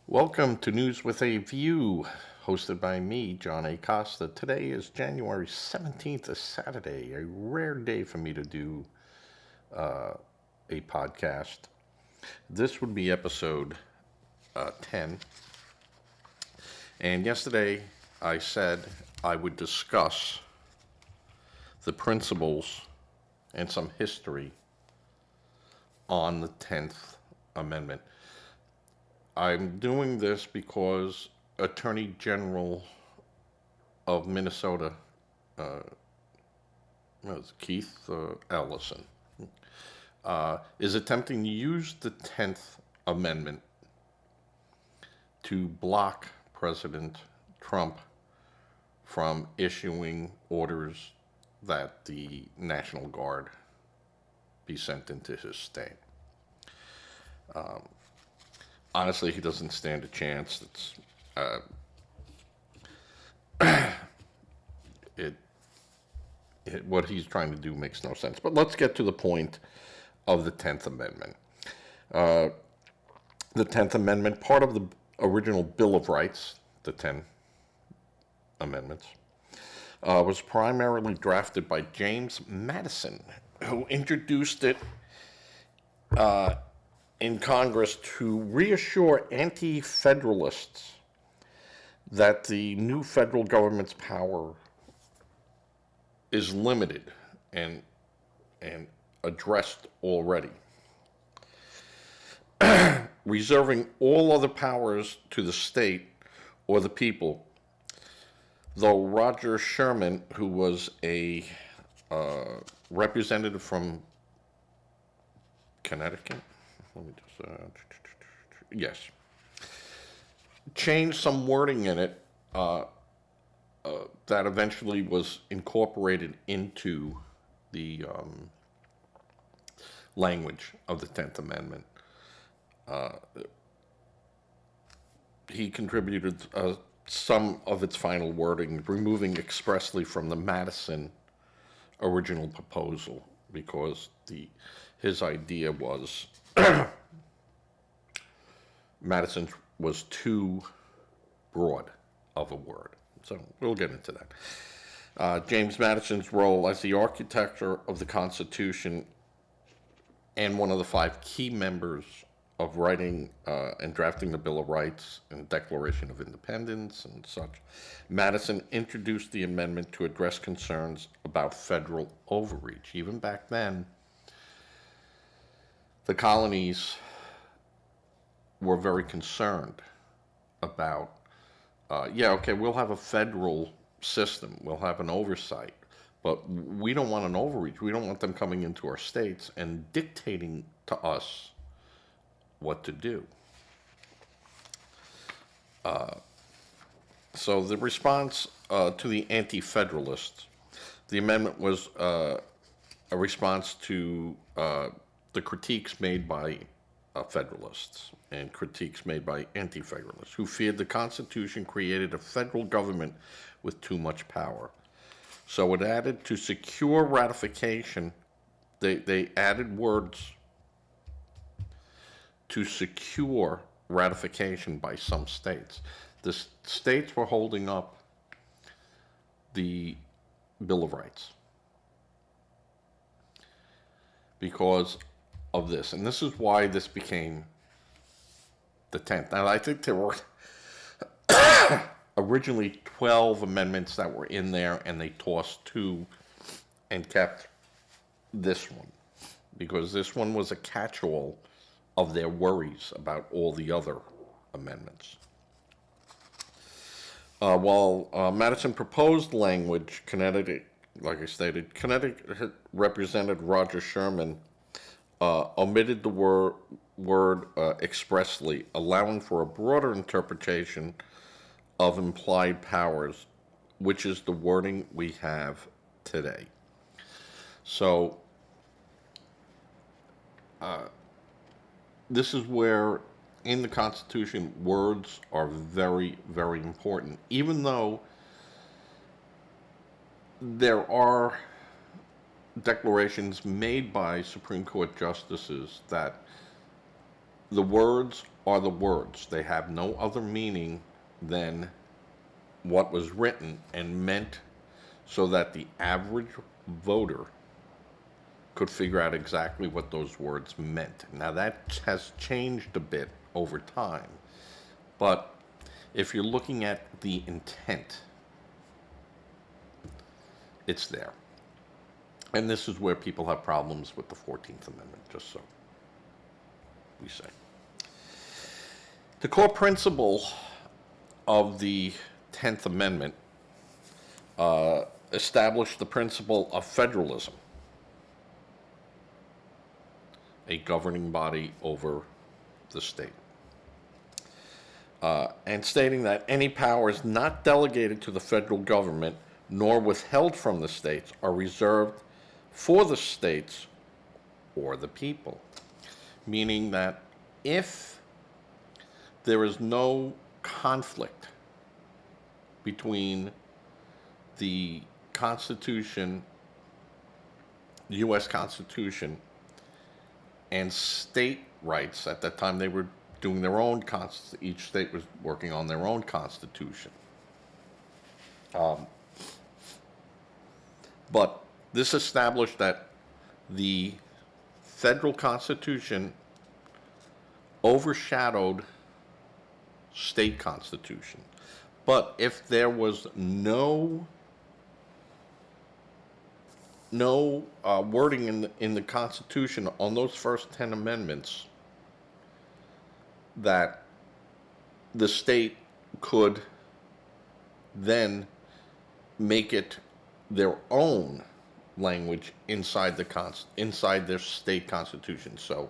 Welcome to News with a View, hosted by me, John A. Costa. Today is January 17th, a Saturday, a rare day for me to do a podcast. This would be episode 10. And yesterday I said I would discuss the principles and some history on the 10th Amendment. I'm doing this because Attorney General of Minnesota, Keith Ellison, is attempting to use the 10th Amendment to block President Trump from issuing orders that the National Guard be sent into his state. Honestly, he doesn't stand a chance. What he's trying to do makes no sense. But let's get to the point of the 10th Amendment. The 10th Amendment, part of the original Bill of Rights, the 10 amendments, was primarily drafted by James Madison, who introduced it in Congress to reassure anti-federalists that the new federal government's power is limited and addressed already, reserving all other powers to the state or the people, though Roger Sherman, who was a representative from Connecticut, yes, changed some wording in it that eventually was incorporated into the language of the 10th Amendment. He contributed some of its final wording, removing expressly from the Madison original proposal, because his idea was Madison was too broad of a word. So we'll get into that. James Madison's role as the architecture of the Constitution and one of the 5 key members of writing and drafting the Bill of Rights and Declaration of Independence and such, Madison introduced the amendment to address concerns about federal overreach. Even back then, the colonies were very concerned about, we'll have a federal system, we'll have an oversight, but we don't want an overreach. We don't want them coming into our states and dictating to us what to do. So the response to the anti-federalists, the amendment was a response to the critiques made by federalists and critiques made by anti-federalists who feared the Constitution created a federal government with too much power. So it added to secure ratification, they added words to secure ratification by some states. The states were holding up the Bill of Rights because of this. And this is why this became the 10th. Now, I think there were originally 12 amendments that were in there, and they tossed 2 and kept this one, because this one was a catch-all of their worries about all the other amendments. While Madison proposed language, Connecticut, like I stated, Connecticut Representative Roger Sherman omitted the word expressly, allowing for a broader interpretation of implied powers, which is the wording we have today. So this is where, in the Constitution, words are very, very important, even though there are declarations made by Supreme Court justices that the words are the words. They have no other meaning than what was written and meant so that the average voter could figure out exactly what those words meant. Now, that has changed a bit over time, but if you're looking at the intent, it's there. And this is where people have problems with the 14th Amendment, just so we say. The core principle of the 10th Amendment established the principle of federalism, a governing body over the state, and stating that any powers not delegated to the federal government nor withheld from the states are reserved for the states or the people. Meaning that if there is no conflict between the Constitution, the U.S. Constitution, and state rights, at that time they were doing their own each state was working on their own constitution. But this established that the federal constitution overshadowed state constitution. But if there was no wording in the Constitution on those first 10 amendments that the state could then make it their own language inside their state constitution. So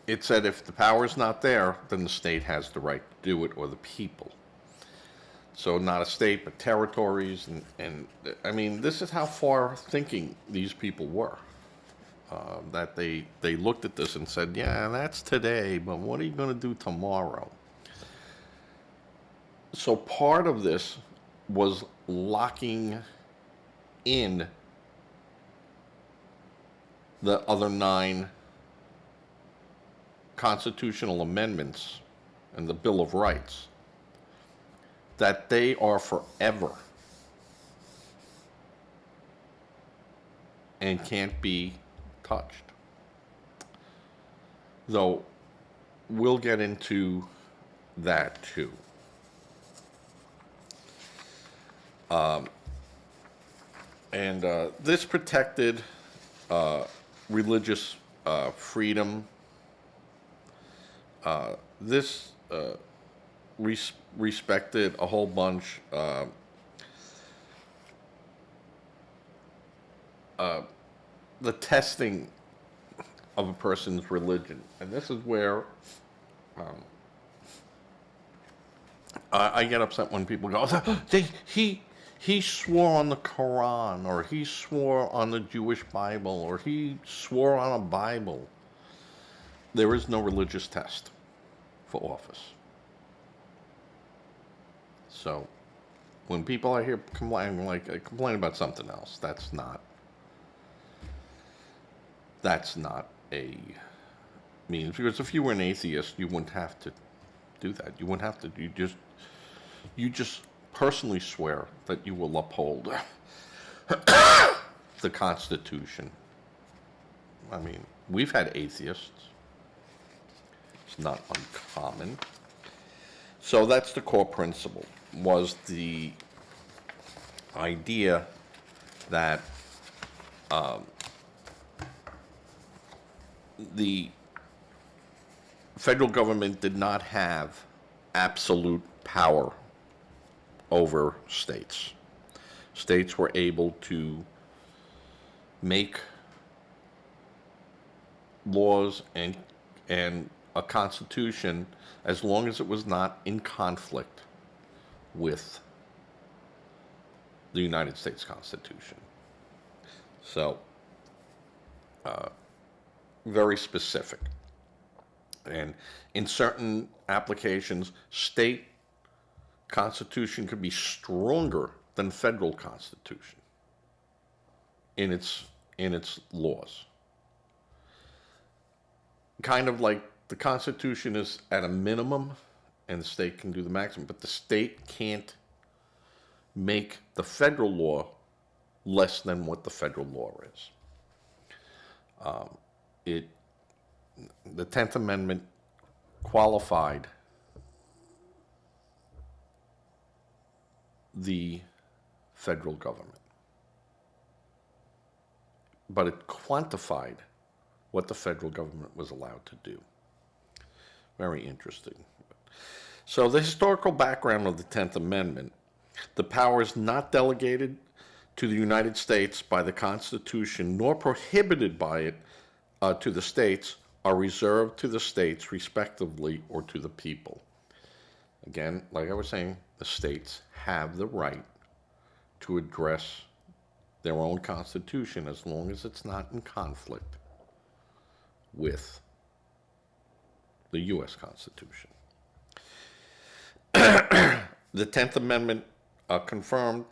it said if the power's not there, then the state has the right to do it, or the people. So not a state, but territories, and I mean, this is how far thinking these people were. That they looked at this and said, yeah, that's today, but what are you going to do tomorrow? So part of this was locking in the other 9 constitutional amendments and the Bill of Rights, that they are forever and can't be touched. Though we'll get into that too. This protected religious freedom. This respected a whole bunch. The testing of a person's religion, and this is where I get upset when people go, he swore on the Quran, or he swore on the Jewish Bible, or he swore on a Bible. There is no religious test for office. So when people are here complaining, complain about something else, that's not a means, because if you were an atheist, you wouldn't have to do that. You wouldn't have to. You just personally swear that you will uphold the Constitution. I mean, we've had atheists. It's not uncommon. So that's the core principle, was the idea that the federal government did not have absolute power over states. States were able to make laws and a constitution as long as it was not in conflict with the United States Constitution. So, very specific. And in certain applications, state constitution could be stronger than federal constitution in its in its laws. Kind of like the Constitution is at a minimum and the state can do the maximum, but the state can't make the federal law less than what the federal law is. The 10th Amendment qualified the federal government, but it quantified what the federal government was allowed to do. Very interesting. So the historical background of the 10th Amendment: the powers not delegated to the United States by the Constitution nor prohibited by it to the states are reserved to the states respectively or to the people. Again, like I was saying, the states have the right to address their own constitution as long as it's not in conflict with the U.S. Constitution. The 10th Amendment confirmed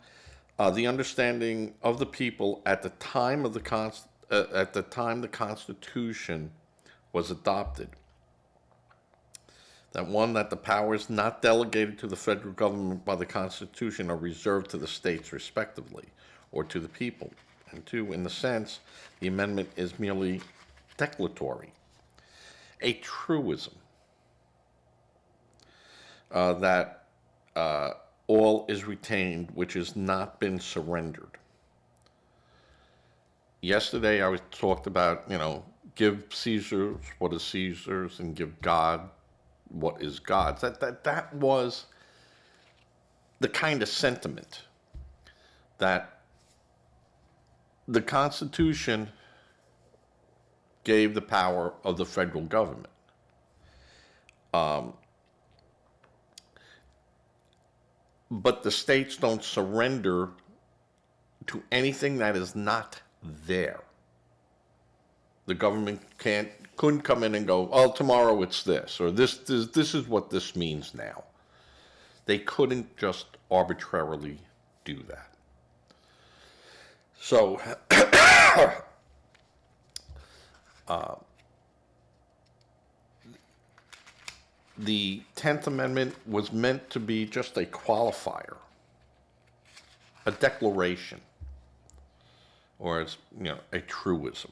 the understanding of the people at the time of the Constitution was adopted. That the powers not delegated to the federal government by the Constitution are reserved to the states respectively, or to the people. And two, in the sense, the amendment is merely declaratory, a truism that all is retained which has not been surrendered. Yesterday I talked about, give Caesar what is Caesar's and give God what is God's. That was the kind of sentiment that the Constitution gave the power of the federal government. But the states don't surrender to anything that is not there. The government couldn't come in and go, oh, tomorrow it's this, or this is what this means now. They couldn't just arbitrarily do that. So, the 10th Amendment was meant to be just a qualifier, a declaration, or as a truism.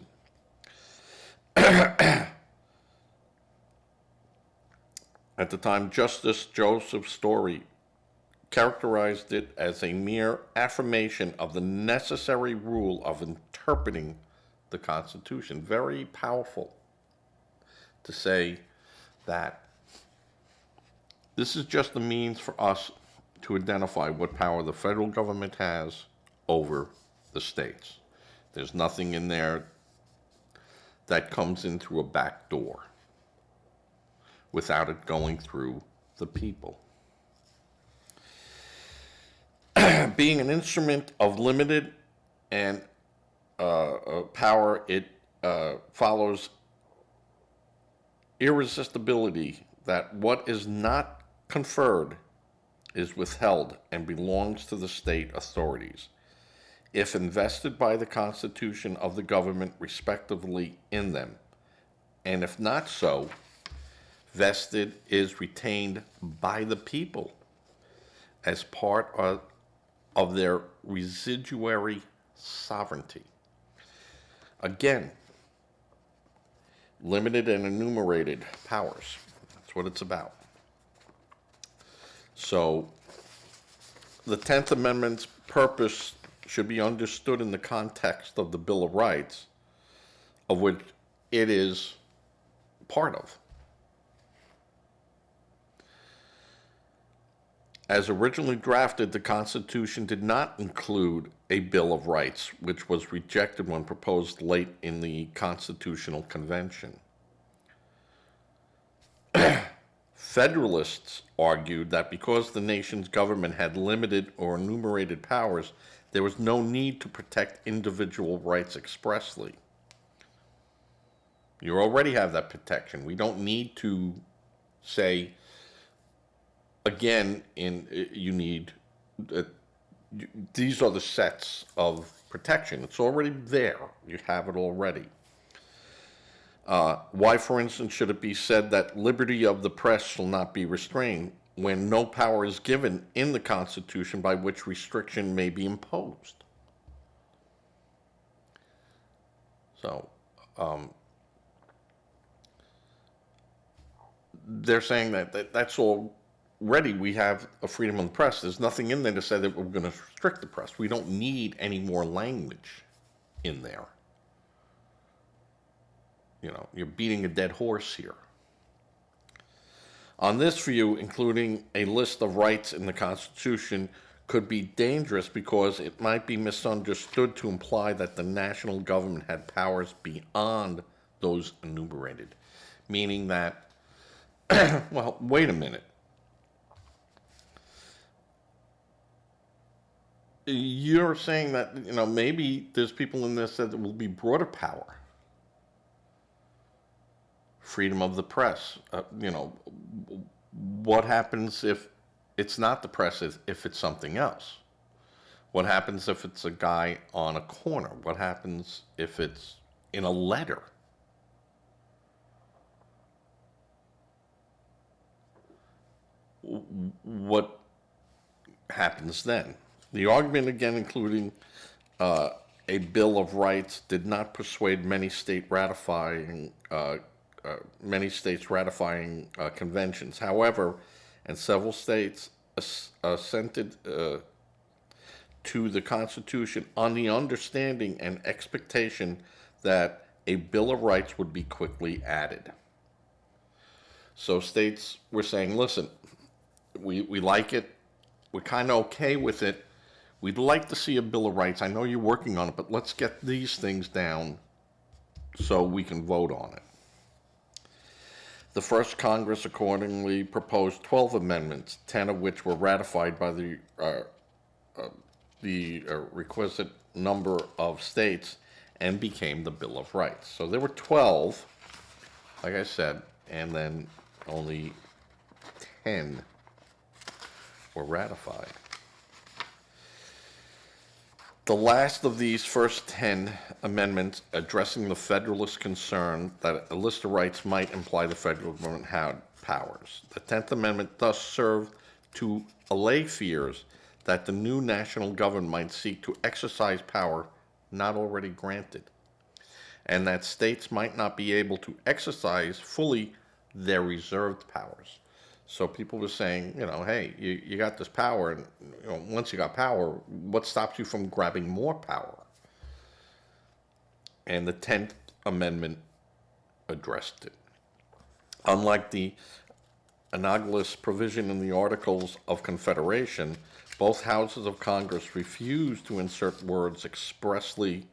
At the time, Justice Joseph Story characterized it as a mere affirmation of the necessary rule of interpreting the Constitution. Very powerful to say that this is just a means for us to identify what power the federal government has over the states. There's nothing in there that comes in through a back door without it going through the people. Being an instrument of limited and power, it follows irresistibility that what is not conferred is withheld and belongs to the state authorities, if invested by the Constitution of the government respectively in them, and if not so, vested is retained by the people as part of their residuary sovereignty. Again, limited and enumerated powers. That's what it's about. So, the 10th Amendment's purpose should be understood in the context of the Bill of Rights, of which it is part of. As originally drafted, the Constitution did not include a Bill of Rights, which was rejected when proposed late in the Constitutional Convention. Federalists argued that because the nation's government had limited or enumerated powers, there was no need to protect individual rights expressly. You already have that protection. We don't need to say, again, you need these are the sets of protection. It's already there. You have it already. Why, for instance, should it be said that liberty of the press shall not be restrained when no power is given in the Constitution by which restriction may be imposed? So, they're saying that's already we have a freedom of the press. There's nothing in there to say that we're going to restrict the press. We don't need any more language in there. You're beating a dead horse here. On this view, including a list of rights in the Constitution could be dangerous because it might be misunderstood to imply that the national government had powers beyond those enumerated, meaning that, well, wait a minute. You're saying that, maybe there's people in this that will be broader power. Freedom of the press. What happens if it's not the press, if it's something else? What happens if it's a guy on a corner? What happens if it's in a letter? What happens then? The argument, again, including a Bill of Rights, did not persuade many states ratifying conventions. However, and several states assented to the Constitution on the understanding and expectation that a Bill of Rights would be quickly added. So states were saying, listen, we like it, we're kind of okay with it, we'd like to see a Bill of Rights. I know you're working on it, but let's get these things down so we can vote on it. The first Congress accordingly proposed 12 amendments, 10 of which were ratified by the requisite number of states and became the Bill of Rights. So there were 12, like I said, and then only 10 were ratified. The last of these first 10 amendments addressing the Federalist concern that a list of rights might imply the federal government had powers. The 10th Amendment thus served to allay fears that the new national government might seek to exercise power not already granted, and that states might not be able to exercise fully their reserved powers. So people were saying, hey, you got this power, and once you got power, what stops you from grabbing more power? And the 10th Amendment addressed it. Unlike the analogous provision in the Articles of Confederation, both houses of Congress refused to insert words expressly,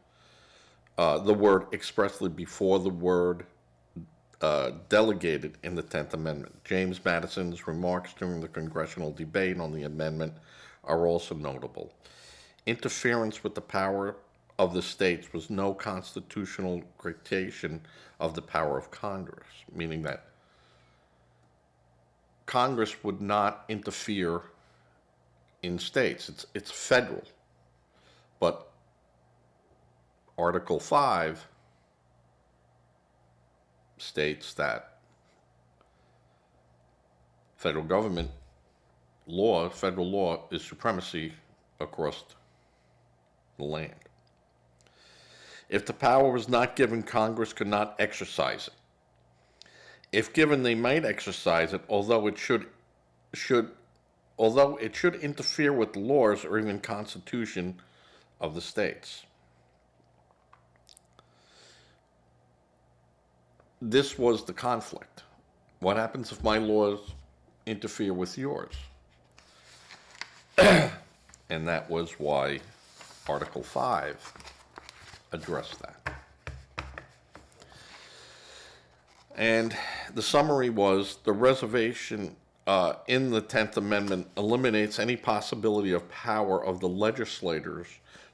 the word expressly before the word delegated in the 10th Amendment. James Madison's remarks during the congressional debate on the amendment are also notable. Interference with the power of the states was no constitutional gradation of the power of Congress, meaning that Congress would not interfere in states. It's federal. But Article 5 states that federal law is supremacy across the land. If the power was not given, Congress could not exercise it. If given, they might exercise it, although it should interfere with the laws or even constitution of the states. This was the conflict. What happens if my laws interfere with yours? And that was why Article 5 addressed that. And the summary was the reservation in the 10th Amendment eliminates any possibility of power of the legislators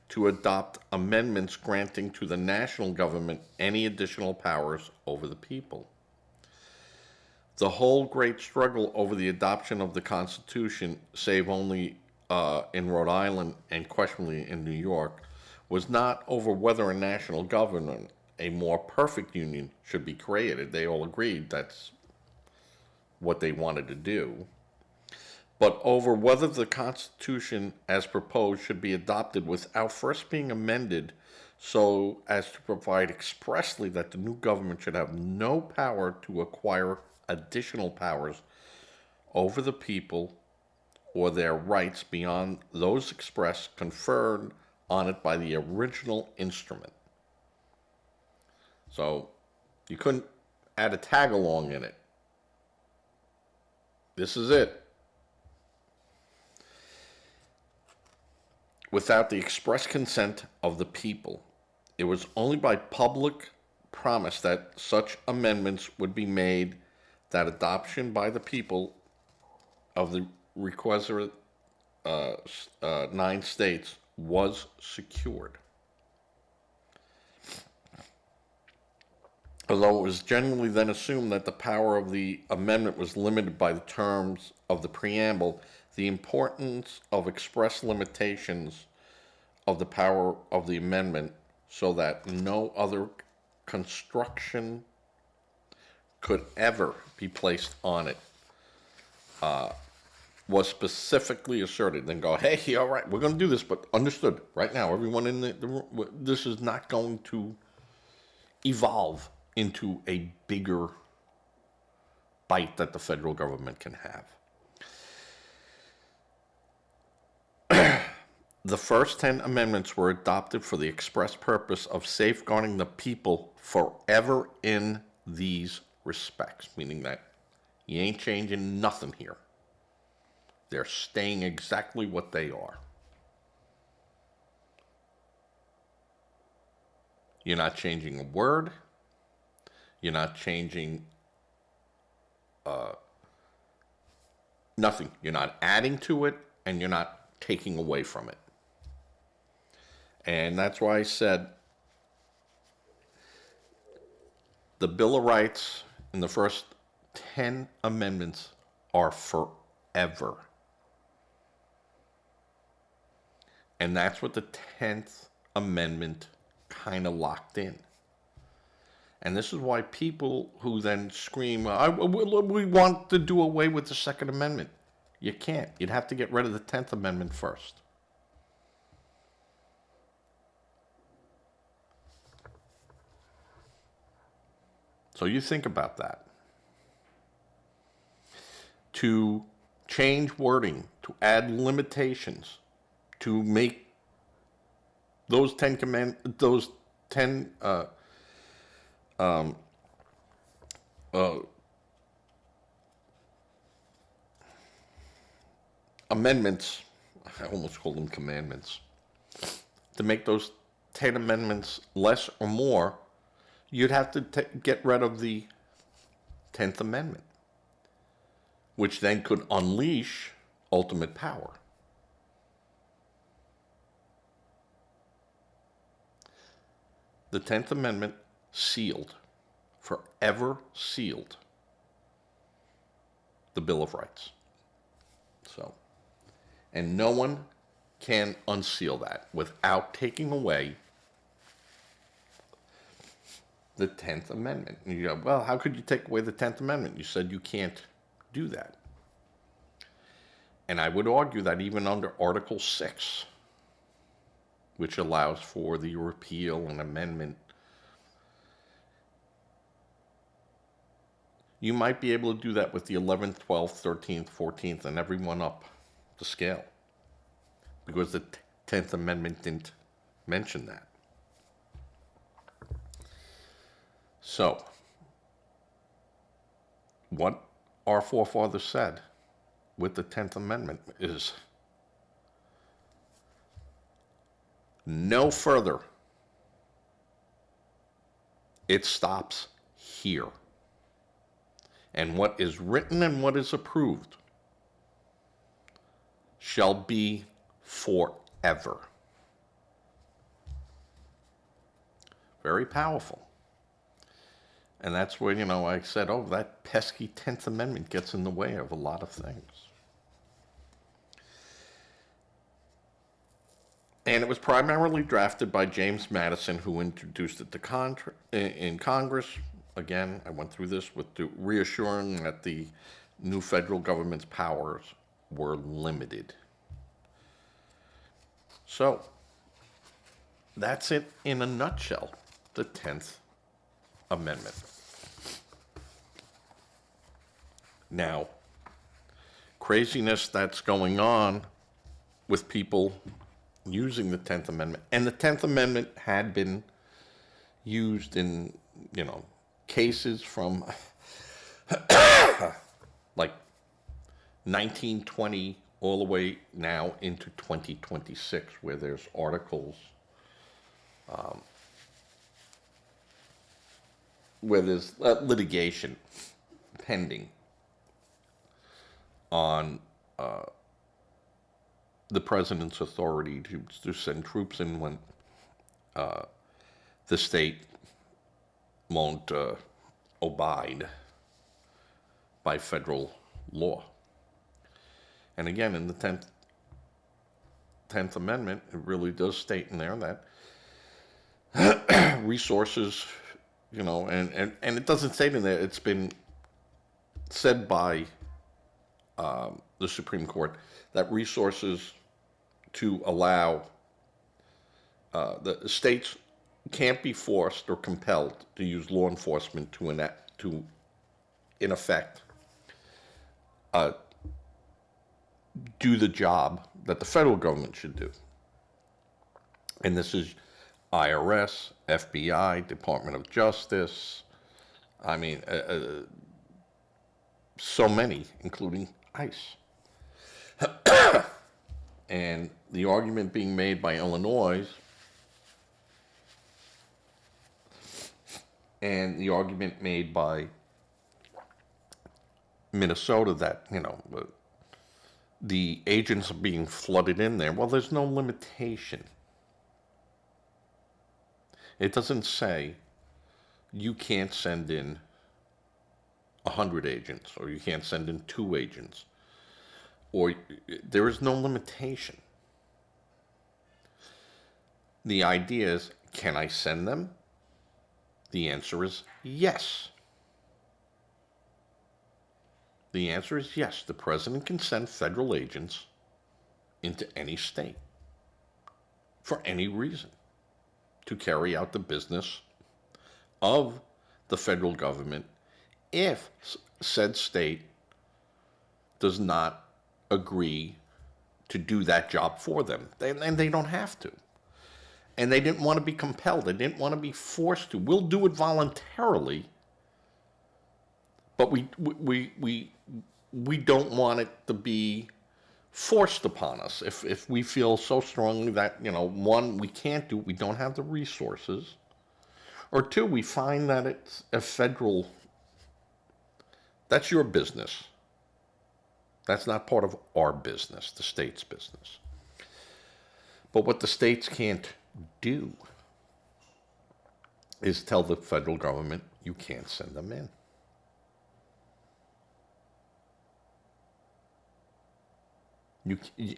to adopt amendments granting to the national government any additional powers over the people. The whole great struggle over the adoption of the Constitution, save only in Rhode Island and questionably in New York was not over whether a national government, a more perfect union, should be created. They all agreed that's what they wanted to do, but over whether the Constitution as proposed should be adopted without first being amended so as to provide expressly that the new government should have no power to acquire additional powers over the people or their rights beyond those expressed conferred on it by the original instrument. So you couldn't add a tag along in it. This is it. Without the express consent of the people. It was only by public promise that such amendments would be made that adoption by the people of the requisite 9 states was secured. Although it was generally then assumed that the power of the amendment was limited by the terms of the preamble, the importance of express limitations of the power of the amendment so that no other construction could ever be placed on it was specifically asserted. Then go, hey, all right, we're going to do this, but understood right now, everyone in the room, this is not going to evolve into a bigger bite that the federal government can have. The first 10 amendments were adopted for the express purpose of safeguarding the people forever in these respects, meaning that you ain't changing nothing here. They're staying exactly what they are. You're not changing a word. You're not changing nothing. You're not adding to it, and you're not taking away from it. And that's why I said the Bill of Rights in the first 10 amendments are forever. And that's what the 10th Amendment kind of locked in. And this is why people who then scream, we want to do away with the Second Amendment. You can't. You'd have to get rid of the 10th Amendment first. So you think about that. To change wording, to add limitations, to make those 10 amendments, I almost call them commandments, to make those 10 amendments less or more, you'd have to get rid of the 10th Amendment, which then could unleash ultimate power. The 10th Amendment sealed, forever sealed, the Bill of Rights. So, and no one can unseal that without taking away the 10th Amendment. And you go, well, how could you take away the 10th Amendment? You said you can't do that. And I would argue that even under Article 6, which allows for the repeal and amendment, you might be able to do that with the 11th, 12th, 13th, 14th, and everyone up the scale. Because the 10th Amendment didn't mention that. So, what our forefathers said with the 10th Amendment is no further. It stops here. And what is written and what is approved shall be forever. Very powerful. And that's where, I said, oh, that pesky 10th Amendment gets in the way of a lot of things. And it was primarily drafted by James Madison, who introduced it to in Congress. Again, I went through this with reassuring that the new federal government's powers were limited. So, that's it in a nutshell, the 10th Amendment. Now, craziness that's going on with people using the 10th Amendment, and the 10th Amendment had been used in, cases from like 1920 all the way now into 2026, where there's articles, where there's litigation pending on the president's authority to send troops in when the state won't abide by federal law. And again, in the 10th Amendment, it really does state in there that resources, and it doesn't say in there, it's been said by the Supreme Court that resources to allow the states can't be forced or compelled to use law enforcement to in effect do the job that the federal government should do. And this is IRS, FBI, Department of Justice. I mean, so many, including ICE. And the argument being made by Illinois and the argument made by Minnesota that, the agents are being flooded in there. Well, there's no limitation. It doesn't say you can't send in 100 agents, or you can't send in 2 agents, or there is no limitation. The idea is, can I send them? The answer is yes. The answer is yes. The president can send federal agents into any state for any reason to carry out the business of the federal government if said state does not agree to do that job for them. And they don't have to. And they didn't want to be compelled. They didn't want to be forced to. We'll do it voluntarily, but we don't want it to be forced upon us. If we feel so strongly that, one, we can't do it, we don't have the resources, or two, we find that it's a federal, that's your business. That's not part of our business, the state's business. But what the states can't do is tell the federal government you can't send them in.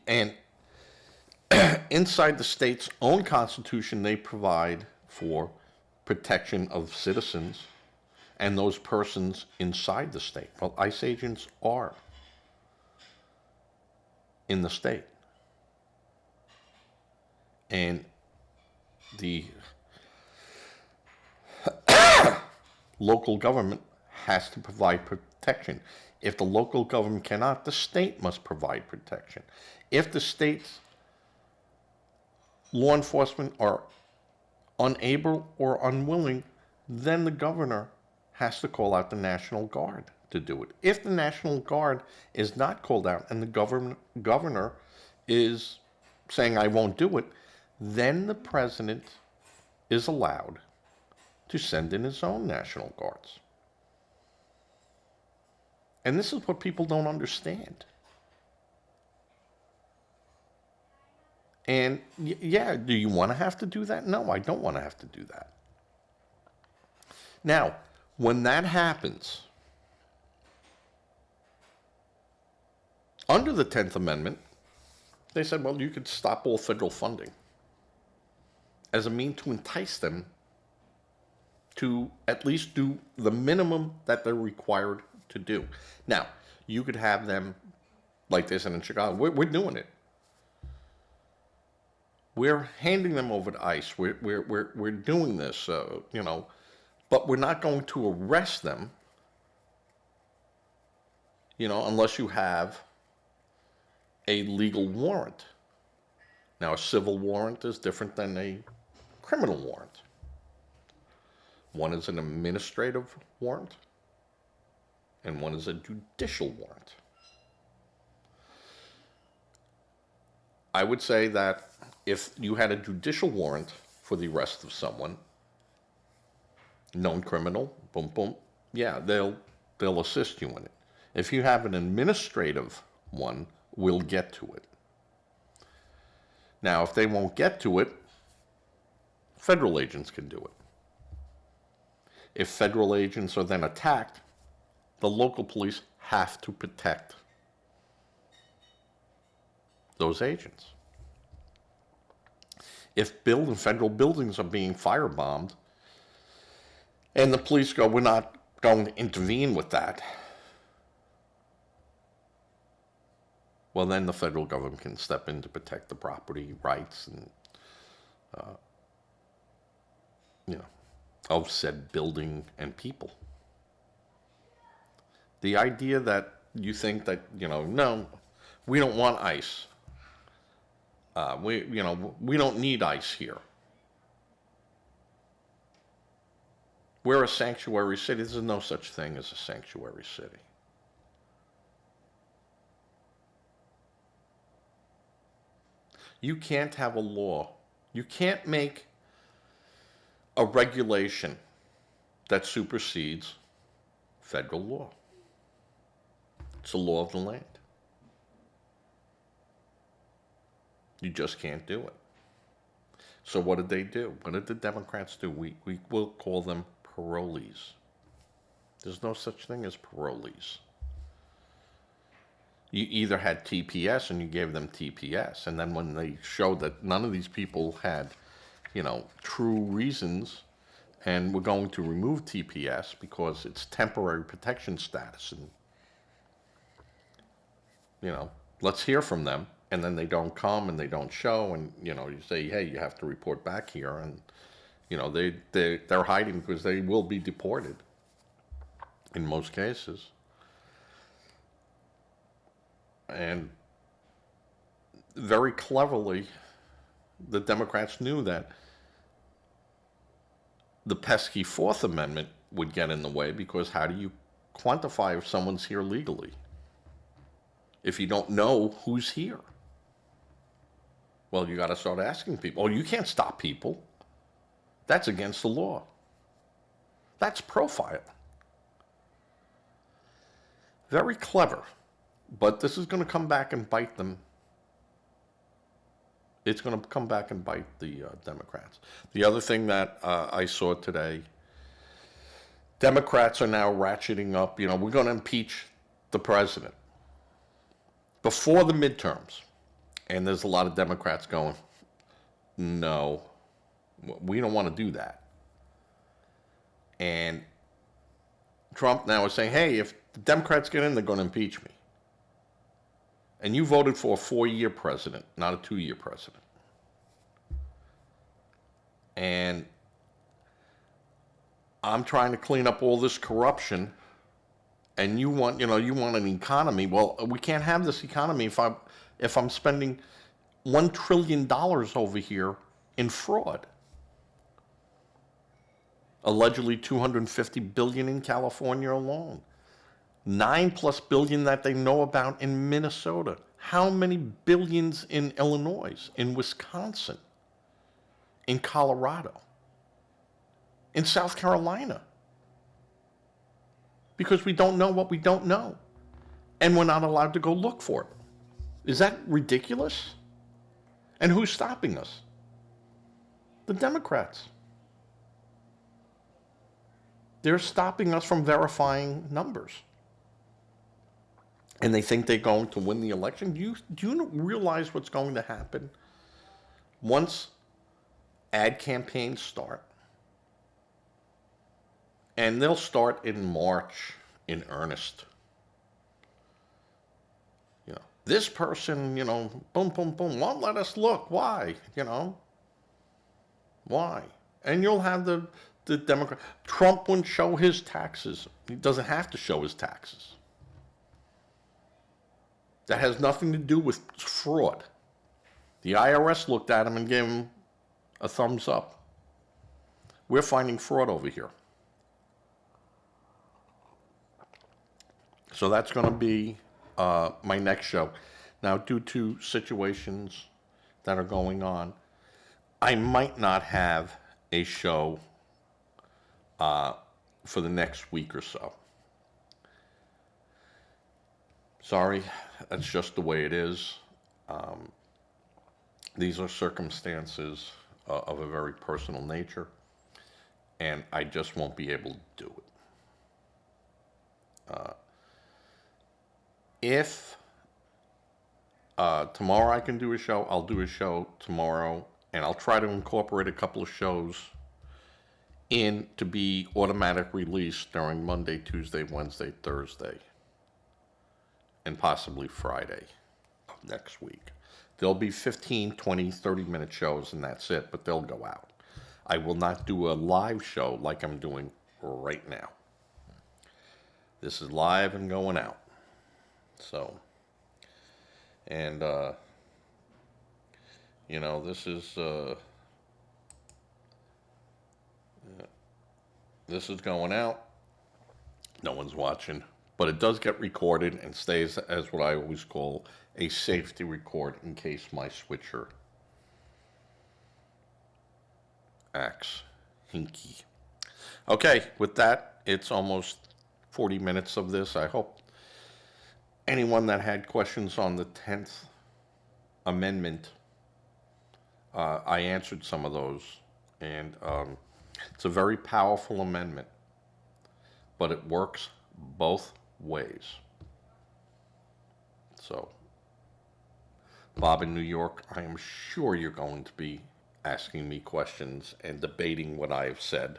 And inside the state's own constitution, they provide for protection of citizens and those persons inside the state. Well, ICE agents are in the state. And the local government has to provide protection. If the local government cannot, the state must provide protection. If the state's law enforcement are unable or unwilling, then the governor has to call out the National Guard to do it. If the National Guard is not called out and the governor is saying, I won't do it, then the president is allowed to send in his own National Guards. And this is what people don't understand. And yeah, do you want to have to do that? No, I don't want to have to do that. Now, when that happens, under the 10th Amendment, they said, well, you could stop all federal funding as a means to entice them to at least do the minimum that they're required to do. Now, you could have them, like they said in Chicago, we're doing it. We're handing them over to ICE. We're doing this, but we're not going to arrest them, unless you have a legal warrant. Now, a civil warrant is different than a criminal warrant. One is an administrative warrant, and one is a judicial warrant. I would say that if you had a judicial warrant for the arrest of someone, known criminal, boom, boom, yeah, they'll assist you in it. If you have an administrative one, we'll get to it. Now, if they won't get to it, federal agents can do it. If federal agents are then attacked, the local police have to protect those agents. If federal buildings are being firebombed, and the police go, we're not going to intervene with that, well, then the federal government can step in to protect the property rights and, of said building and people. The idea that you think that, no, we don't want ICE. We don't need ICE here. We're a sanctuary city. There's no such thing as a sanctuary city. You can't have a law. You can't make a regulation that supersedes federal law. It's the law of the land. You just can't do it. So what did they do? What did the Democrats do? We will call them parolees. There's no such thing as parolees. You either had TPS and you gave them TPS, and then when they showed that none of these people had, true reasons, and we're going to remove TPS because it's temporary protection status, and, let's hear from them, and then they don't come and they don't show, and, you say, hey, you have to report back here, and, they're hiding because they will be deported in most cases. And very cleverly, the Democrats knew that the pesky Fourth Amendment would get in the way, because how do you quantify if someone's here legally if you don't know who's here? Well, you got to start asking people. Oh, you can't stop people. That's against the law. That's profiling. Very clever. But this is going to come back and bite them. It's going to come back and bite the Democrats. The other thing that I saw today, Democrats are now ratcheting up. We're going to impeach the president before the midterms. And there's a lot of Democrats going, no, we don't want to do that. And Trump now is saying, hey, if the Democrats get in, they're going to impeach me. And you voted for a 4-year president, not a 2-year president. And I'm trying to clean up all this corruption, and you want an economy. Well, we can't have this economy if I'm spending $1 trillion over here in fraud. Allegedly $250 billion in California alone. $9+ billion that they know about in Minnesota. How many billions in Illinois, in Wisconsin, in Colorado, in South Carolina? Because we don't know what we don't know. And we're not allowed to go look for it. Is that ridiculous? And who's stopping us? The Democrats. They're stopping us from verifying numbers. And they think they're going to win the election. Do you realize what's going to happen once ad campaigns start. And they'll start in March in earnest. This person, boom, boom, boom, won't let us look. Why? Why? And you'll have the Democrat. Trump wouldn't show his taxes. He doesn't have to show his taxes. That has nothing to do with fraud. The IRS looked at him and gave him a thumbs up. We're finding fraud over here. So that's going to be my next show. Now, due to situations that are going on, I might not have a show for the next week or so. Sorry, that's just the way it is. These are circumstances of a very personal nature, and I just won't be able to do it. If tomorrow I can do a show, I'll do a show tomorrow, and I'll try to incorporate a couple of shows in to be automatic release during Monday, Tuesday, Wednesday, Thursday, and possibly Friday of next week. There'll be 15, 20, 30-minute shows, and that's it, but they'll go out. I will not do a live show like I'm doing right now. This is live and going out. So, and, this is going out. No one's watching, but it does get recorded and stays as what I always call a safety record in case my switcher acts hinky. Okay, with that, it's almost 40 minutes of this. I hope anyone that had questions on the 10th Amendment, I answered some of those. And it's a very powerful amendment, but it works both ways. So, Bob in New York, I am sure you're going to be asking me questions and debating what I have said.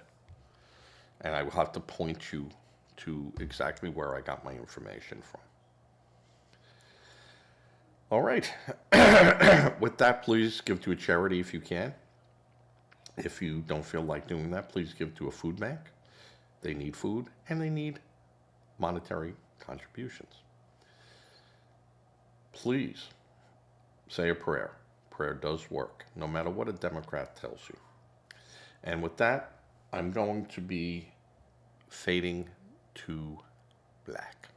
And I will have to point you to exactly where I got my information from. All right. With that, please give to a charity if you can. If you don't feel like doing that, please give to a food bank. They need food and they need monetary contributions. Please say a prayer. Prayer does work, no matter what a Democrat tells you. And with that, I'm going to be fading to black.